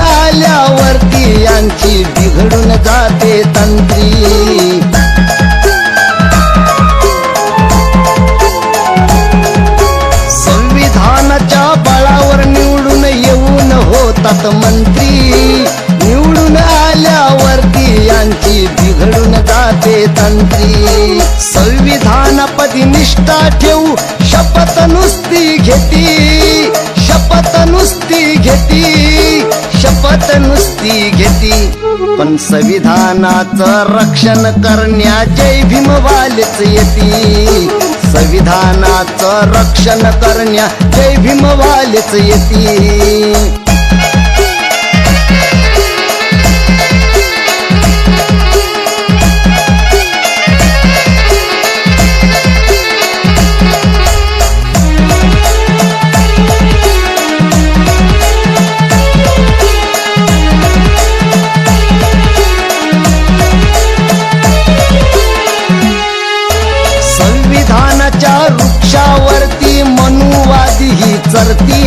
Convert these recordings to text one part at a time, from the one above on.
आल्यावरती यांची बिघडून जाते तंत्री। संविधानाच्या बळावर निवडून येऊन होतात मंत्री, निवडून आल्यावरती यांची बिघडून जाते तंत्री। संविधानापदी निष्ठा ठेवू शपथ नुसती घेती, शपथ नुसती घेती, शपथ नुसती घेती। पण संविधानाचं रक्षण करण्या जय भीमवालेच येती, संविधानाचं रक्षण करण्या जय भीमवालेच येती। संविधानाच्या वृक्षावरती मनुवादी ही चरती,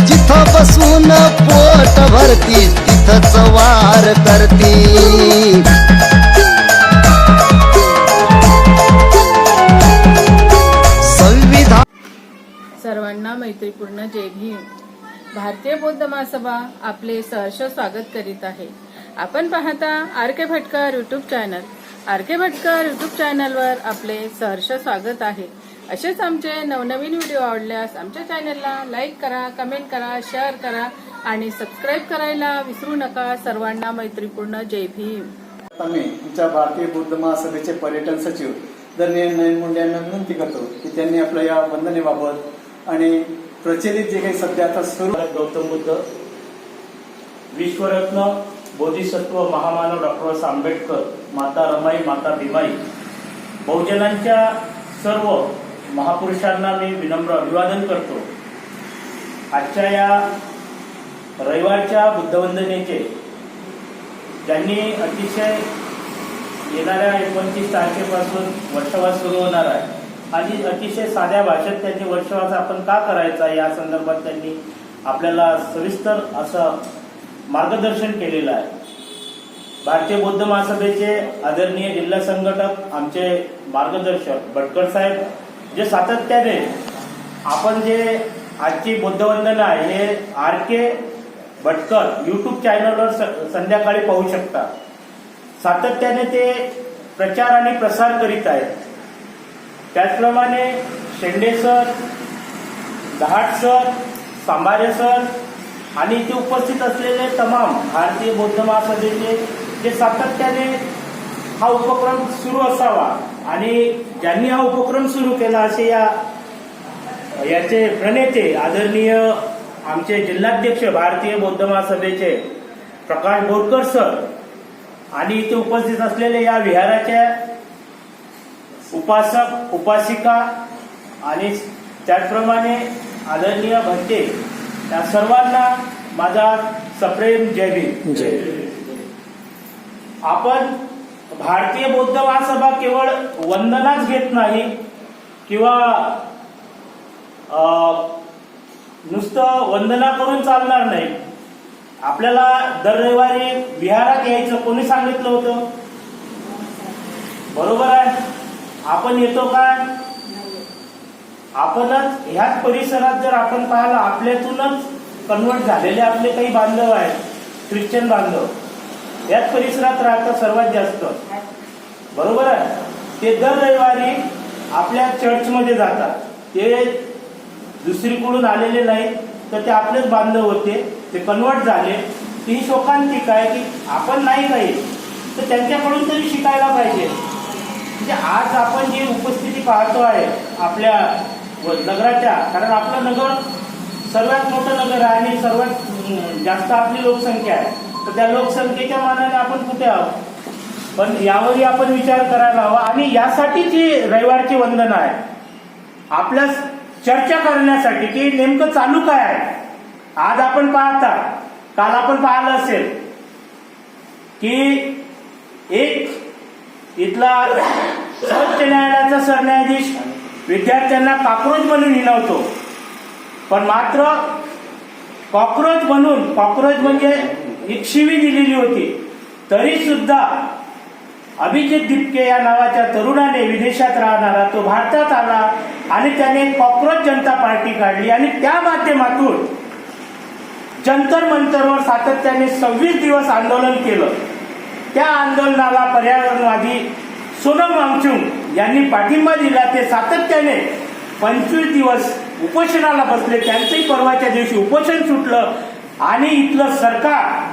जिथं बसून पोट भरती तिथंच वार करती। संविधान सर्वांना मैत्रीपूर्ण जय भीम। भारतीय बौद्ध महासभा आपले सहर्ष स्वागत करीत आहे। आपण पाहता R K. Bhatkar YouTube channel. R K. Bhatkar YouTube चॅनलवर आपले सहर्ष स्वागत आहे। असेच आमचे नवनवीन व्हिडिओ आवडल्यास आमच्या चॅनलला लाईक करा, कमेंट करा, शेअर करा आणि सबस्क्राईब करायला विसरू नका। सर्वांना मैत्रीपूर्ण जय भीम। आम्ही आमच्या भारतीय बौद्ध महासभेचे पर्यटन सचिव दरनियन नयन मुंडे यांना विनंती करतो की त्यांनी आपल्या या वंदनेबाबत आणि प्रचलित जे काही सध्या आता सुरू गौतम बुद्ध, विश्वरत्न बोधिसत्व महामानव डॉ. आंबेडकर, माता रमाई, माता भीमाई, बहुजनांच्या सर्व महापुरुषांना मी विनम्र अभिवादन करतो। आजच्या या रविवारच्या बुद्धवंदनेचे ज्यांनी अतिशय येणाऱ्या 29 तारखेपासून वर्षवास सुरू होणार आहे आणि अतिशय साध्या भाषेत त्यांनी वर्षवास आपण का करायचा या संदर्भात त्यांनी आपल्याला सविस्तर असं मार्गदर्शन केलेलं आहे। भारतीय बौद्ध महासभेचे आदरणीय जिल्हा संघटक आमचे मार्गदर्शक भटकर साहेब जे सातत्याने आपण जे आजची बुद्धवंदना आहे हे आर.के. भटकर यूट्यूब चॅनलवर संध्याकाळी पाहू शकता, सातत्याने ते प्रचार आणि प्रसार करीत आहेत। त्याचप्रमाणे शेंडे सर, दहाट सर, सांभारे सर आणि इथे उपस्थित असलेले तमाम भारतीय बौद्ध महासभेचे जे सातत्याने हा उपक्रम सुरू असावा आणि ज्यांनी हा उपक्रम सुरू केला असे याचे प्रणेते आदरणीय आमचे जिल्हाध्यक्ष भारतीय बौद्ध महासभेचे प्रकाश बोरकर सर आणि इथे उपस्थित असलेले या विहाराच्या उपासक उपासिका आणि त्याचप्रमाणे आदरणीय भंते या सर्वांना माझा सप्रेम जय भीम। आपण भारतीय बौद्ध महासभा केवळ वंदनाच घेत नाही किंवा नुसतं वंदना करून चालणार नाही। आपल्याला दर रविवारी विहारात यायचं कोणी सांगितलं होतं? बरोबर आहे, आपण येतो काय? आपणच ह्याच परिसरात जर आपण पाहिलं आपल्यातूनच कन्वर्ट झालेले आपले काही बांधव आहेत, ख्रिश्चन बांधव याच परिसरात राहतात सर्वात जास्त, बरोबर आहे। ते दर रविवारी आपल्या चर्चमध्ये जातात, ते दुसरीकडून आलेले नाहीत तर ते आपलेच बांधव होते, ते कन्वर्ट झाले। ती शोकांतिक आहे की आपण नाही काही तर त्यांच्याकडून तरी शिकायला पाहिजे। म्हणजे आज आपण जी उपस्थिती पाहतो आहे आपल्या नगराच्या, कारण आपलं नगर सर्वात मोठं नगर आहे आणि सर्वात जास्त आपली लोकसंख्या आहे, तर त्या लोकसंख्येच्या मानाने आपण कुठे आहोत? पण यावरही आपण विचार करायला हवा आणि यासाठीच ही रविवारची वंदना आहे, आपल्या चर्चा करण्यासाठी की नेमकं चालू काय आहे। आज आपण पाहता, काल आपण पाहिलं असेल की एक इथला सर्वोच्च न्यायालयाचा सरन्यायाधीश विद्यार्थ्यांना काक्रोच म्हणून हिणवतो, पण मात्र कॉक्रोच म्हणून, कॉक्रोच म्हणजे एक शिवी दिलेली होती, तरी सुद्धा अभिजित दिपके या नावाच्या तरुणाने, विदेशात राहणारा, तो भारतात आला आणि त्याने कॉक्रोच जनता पार्टी काढली आणि त्या माध्यमातून जंतर मंतरवर सातत्याने 26 दिवस आंदोलन केलं. त्या आंदोलनाला पर्यावरणवादी सोनम वांगचुक यांनी पाठिंबा दिला. ते सातत्याने 25 दिवस उपोषणाला बसले. त्यांचंही परवाच्या दिवशी उपोषण सुटलं आणि इथलं सरकार,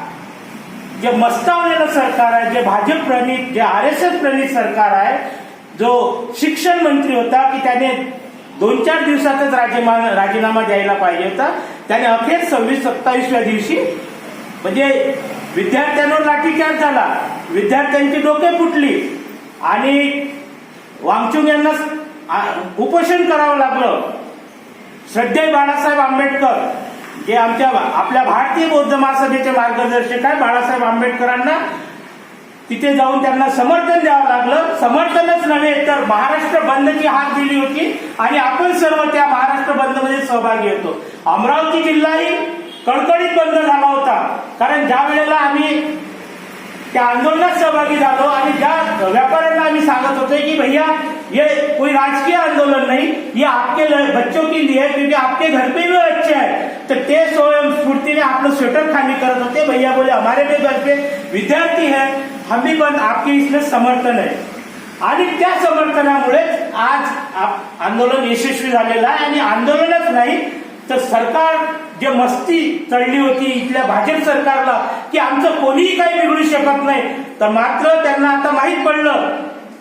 जे मस्तावलेलं सरकार आहे, जे भाजप प्रणित, जे RSS प्रणित सरकार आहे, जो शिक्षण मंत्री होता की त्याने 2-4 दिवसातच राजीनामा द्यायला पाहिजे होता, त्याने अखेर 26-27व्या दिवशी म्हणजे विद्यार्थ्यांवर लाठीचार्ज झाला, विद्यार्थ्यांची डोके फुटली आणि वांगचुक यांना उपोषण करावं लागलं. श्रद्धेय बाळासाहेब आंबेडकर, जे आपल्या भारतीय बौद्ध महासभेचे मार्गदर्शक आहे, बाळासाहेब आंबेडकरांना तिथे जाऊन त्यांना समर्थन द्यावं लागलं. समर्थनच नव्हे तर महाराष्ट्र बंदची हाक दिली होती आणि आपण सर्व त्या महाराष्ट्र बंदमध्ये सहभागी होतो. अमरावती जिल्हाही कडकडीत बंद झाला होता, कारण ज्या वेळेला आम्ही त्या आंदोलनात सहभागी झालो आणि ज्या व्यापाऱ्यांना आम्ही सांगत होते की भैया ये कोई राजकीय आंदोलन नहीं, ये आपके बच्चों के लिए है, क्योंकि आपके घर पे भी बच्चे हैं, तो ते स्वयं स्फूर्तीने आपलं स्वेटर खाली करत होते. भैया बोले हमारे भी घर पे विद्यार्थी है, हम भी पण आपके इसमें समर्थन है. आणि त्या समर्थनामुळे आज आंदोलन यशस्वी झालेलं आहे. आणि आंदोलनच नाही तर सरकार जे मस्ती चढली होती इथल्या भाजप सरकारला की आमचं कोणीही काही बिघडू शकत नाही, तर मात्र त्यांना आता माहीत पडलं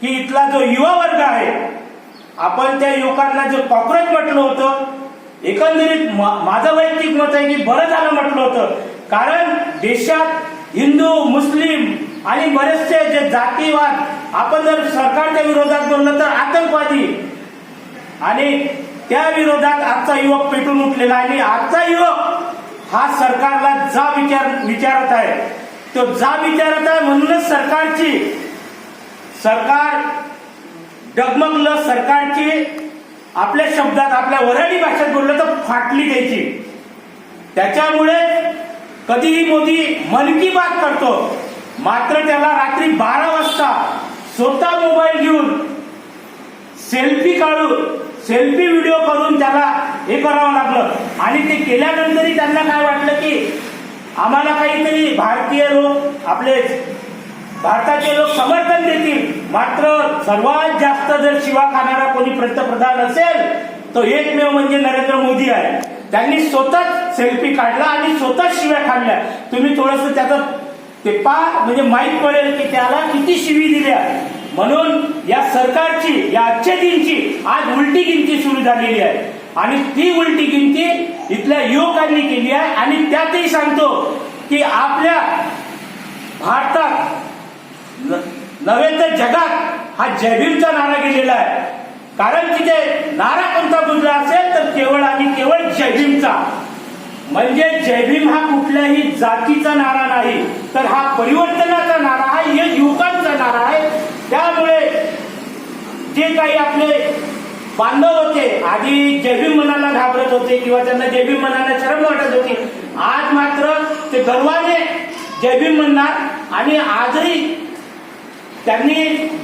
की इथला जो युवा वर्ग आहे, आपण त्या युवकांना जे कॉक्रोच म्हटलं होतं, एकंदरीत माझं वैयक्तिक मत आहे की बरं झालं म्हटलं होतं, कारण देशात हिंदू, मुस्लिम आणि बरेचसे जे जातीवाद, आपण जर सरकारच्या विरोधात बोललं तर आतंकवादी, आणि त्या विरोधात आजचा युवक पेटून उठलेला आहे. आणि आजचा युवक हा सरकारला जा विचारत आहे, तो जा विचारत आहे म्हणूनच सरकार डगमगलं. सरकारची आपल्या शब्दात, आपल्या वऱ्हाडी भाषेत बोललं तर फाटली द्यायची. त्याच्यामुळे कधीही मोदी मन की बात करतो, मात्र त्याला रात्री 12 वाजता स्वतः मोबाईल घेऊन सेल्फी व्हिडिओ करून त्याला हे करावं लागलं. आणि ते केल्यानंतरही त्यांना काय वाटलं की आम्हाला काहीतरी भारतीय लोक, आपले भारताचे लोक समर्थन देतील. मात्र सर्वात जास्त जर शिवा खाणारा कोणी पंतप्रधान असेल तो एकमेव म्हणजे नरेंद्र मोदी आहे. त्यांनी स्वतःच सेल्फी काढला आणि स्वतःच शिव्या खाल्ल्या. तुम्ही थोडंसं त्याचं ते पहा, म्हणजे माहीत पडेल की त्याला किती शिवी दिल्या. म्हणून या सरकारची, या आजच्या दिनची आज उलटी गिनती सुरू झालेली आहे आणि ती उलटी गिनती इथल्या युवकांनी केली आहे. आणि त्यातही सांगतो की आपल्या भारतात नव्हे तर जगात हा जय भीमचा नारा गेलेला आहे. कारण तिथे नारा कोणता बुजला असेल तर केवळ आणि केवळ जय भीमचा. म्हणजे जय भीम हा कुठल्याही जातीचा नारा नाही, तर हा परिवर्तनाचा नारा आहे, हे युवकांचा नारा आहे. त्यामुळे जे काही आपले बांधव होते, आधी जय भीम म्हणायला घाबरत होते किंवा त्यांना जय भीम म्हणायला शरम वाटत होती, आज मात्र ते गर्वाने जय भीम म्हणणार. आणि आजही त्यांनी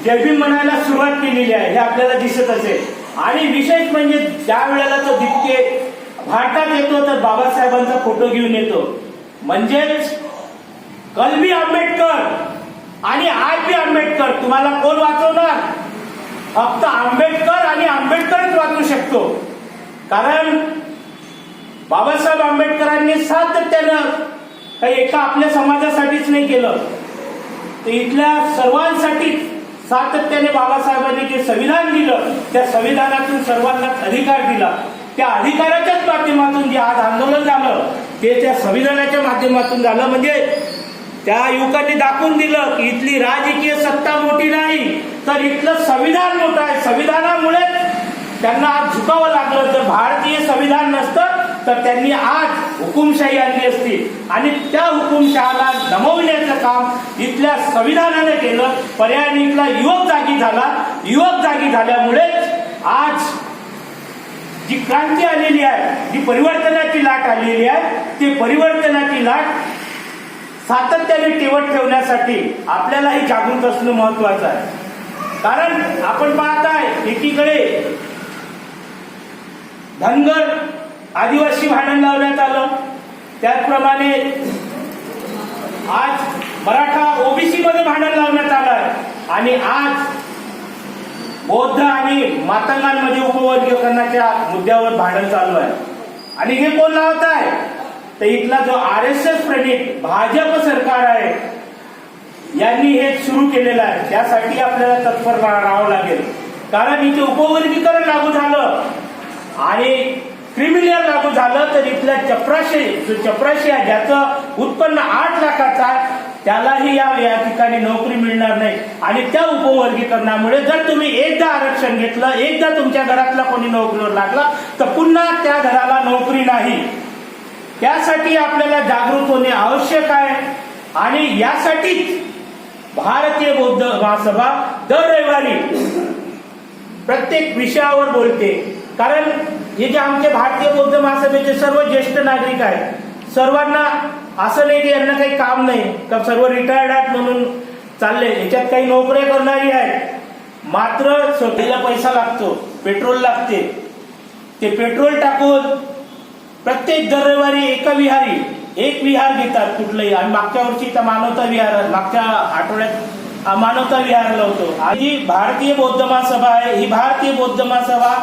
जय भीम म्हणायला सुरुवात केलेली आहे, हे आपल्याला दिसत असेल. आणि विशेष म्हणजे ज्या वेळेला तो दिपके भारतात येतो तर बाबासाहेबांचा फोटो घेऊन येतो. म्हणजेच कल भी आंबेडकर आणि आज भी आंबेडकर. तुम्हाला कोण वाचवणार? फक्त आंबेडकर आणि आंबेडकरच वाचू शकतो. कारण बाबासाहेब आंबेडकरांनी सातत्यानं काही एका आपल्या समाजासाठीच नाही केलं, तर इथल्या सर्वांसाठी सातत्याने बाबासाहेबांनी जे संविधान दिलं, त्या संविधानातून सर्वांना अधिकार दिला. त्या अधिकाराच्याच माध्यमातून जे आज आंदोलन झालं ते त्या संविधानाच्या माध्यमातून झालं. म्हणजे त्या युवकांनी दाखवून दिलं की इथली राजकीय सत्ता मोठी नाही, तर इथलं संविधान मोठं आहे. संविधानामुळे त्यांना आज झुकावं लागलं. जर भारतीय संविधान नसतं तर त्यांनी आज हुकुमशाही आणली असती. आणि त्या हुकुमशहाला नमवण्याचं काम इथल्या संविधानाने केलं. पर्यायाने इथला युवक जागी झाला. युवक जागी झाल्यामुळे आज जी क्रांती आलेली आहे, जी परिवर्तनाची लाट आलेली आहे, ते परिवर्तनाची लाट सातत्याने टिकवत ठेवण्यासाठी आपल्यालाही जागृत असणं महत्वाचं आहे. कारण आपण पाहताय एकीकडे धनगर आदिवासी भांडण लावण्यात आलं, त्याचप्रमाणे आज मराठा ओबीसी मध्ये भांडण लावण्यात आलंय आणि आज बौद्ध आणि मातंगांमध्ये उपवर्गीकरणाच्या मुद्द्यावर भांडण चालू आहे. आणि हे कोण लावत आहे? तर इथला जो RSS प्रणित भाजप सरकार आहे यांनी हे सुरू केलेलं आहे. त्यासाठी आपल्याला तत्पर राहावं लागेल. कारण इथे उपवर्गीकरण लागू झालं आणि क्रिमिनल लागू झालं तर इथल्या चपराशी आहे ज्याचं उत्पन्न 8 लाखाचं आहे त्यालाही या ठिकाणी नोकरी मिळणार नाही. आणि त्या उपवर्गीकरणामुळे जर तुम्ही एकदा आरक्षण घेतलं, एकदा तुमच्या घरातला कोणी नोकरीवर लागला तर पुन्हा त्या घराला नोकरी नाही. त्यासाठी आपल्याला जागृत होणे आवश्यक आहे. आणि यासाठीच भारतीय बौद्ध महासभा दर रविवारी प्रत्येक विषयावर बोलते. कारण हे जे आमचे भारतीय बौद्ध महासभेचे सर्व ज्येष्ठ नागरिक आहेत, सर्वांना असं नाही की यांना काही काम नाही का सर्व रिटायर्ड आहेत म्हणून चालले, याच्यात काही नोकऱ्या करणारी आहेत. मात्र स्वतःला पैसा लागतो, पेट्रोल लागते, ते पेट्रोल टाकून प्रत्येक दर रविवारी एक विहार घेतात कुठलंही. आणि मागच्या वर्षी तर मानवता विहार, मागच्या आठवड्यात मानवता विहारला होतो. ही भारतीय बौद्ध महासभा आहे. ही भारतीय बौद्ध महासभा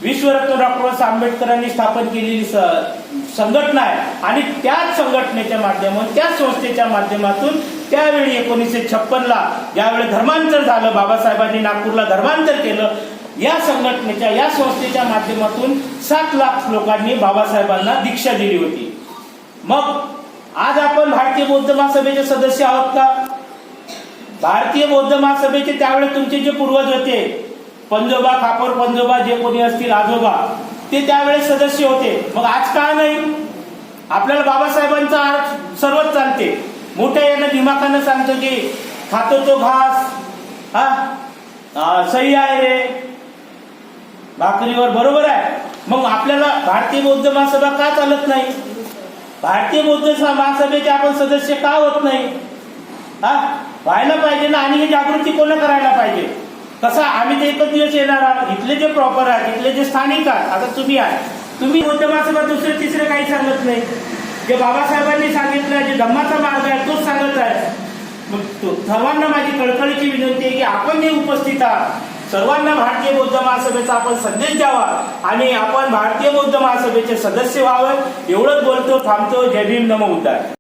विश्वरत्न डॉक्टर आंबेडकरांनी स्थापन केलेली संघटना आहे. आणि त्याच संघटनेच्या माध्यमातून, त्याच संस्थेच्या माध्यमातून त्यावेळी 1956ला ज्यावेळी धर्मांतर झालं, बाबासाहेबांनी नागपूरला धर्मांतर केलं, या संघटनेच्या, या संस्थेच्या माध्यमातून 7 लाख लोकांनी बाबासाहेबांना दीक्षा दिली होती. मग आज आपण भारतीय बौद्ध महासभेचे सदस्य आहोत का? भारतीय बौद्ध महासभेचे त्यावेळेस तुमचे जे पूर्वज होते, पंजोबा, खापर पंजोबा, जे कोणी असतील आजोबा, ते त्यावेळेस सदस्य होते. मग आज का नाही? आपल्याला बाबासाहेबांचा सर्वच चालते. मोठ्या यानं दिमाखानं सांगतो की खातो तो घास, सही आहे रे भाकरीवर, बरोबर आहे. मग आपल्याला भारतीय बौद्ध महासभा का चालत नाही? भारतीय बौद्ध महासभेचे आपण सदस्य का होत नाही? व्हायला पाहिजे ना. आणि ही जागृती कोण करायला पाहिजे? कसं, आम्ही ते एकच दिवस येणार आहोत. इथले जे प्रॉपर आहेत, इथले जे स्थानिक आहेत, आता तुम्ही आहे, तुम्ही बौद्ध महासभा दुसरे तिसरे काही सांगत नाही. जे बाबासाहेबांनी सांगितलं, जे धम्माचा मार्ग आहे तोच सांगत आहे. मग सर्वांना माझी कळकळीची विनंती आहे की आपण जे उपस्थित आहात सर्वांना भारतीय बौद्ध महासभेचा आपण संदेश द्यावा आणि आपण भारतीय बौद्ध महासभेचे सदस्य व्हावे. एवढंच बोलतो, थांबतो. जय भीम, नमो बुद्धाय.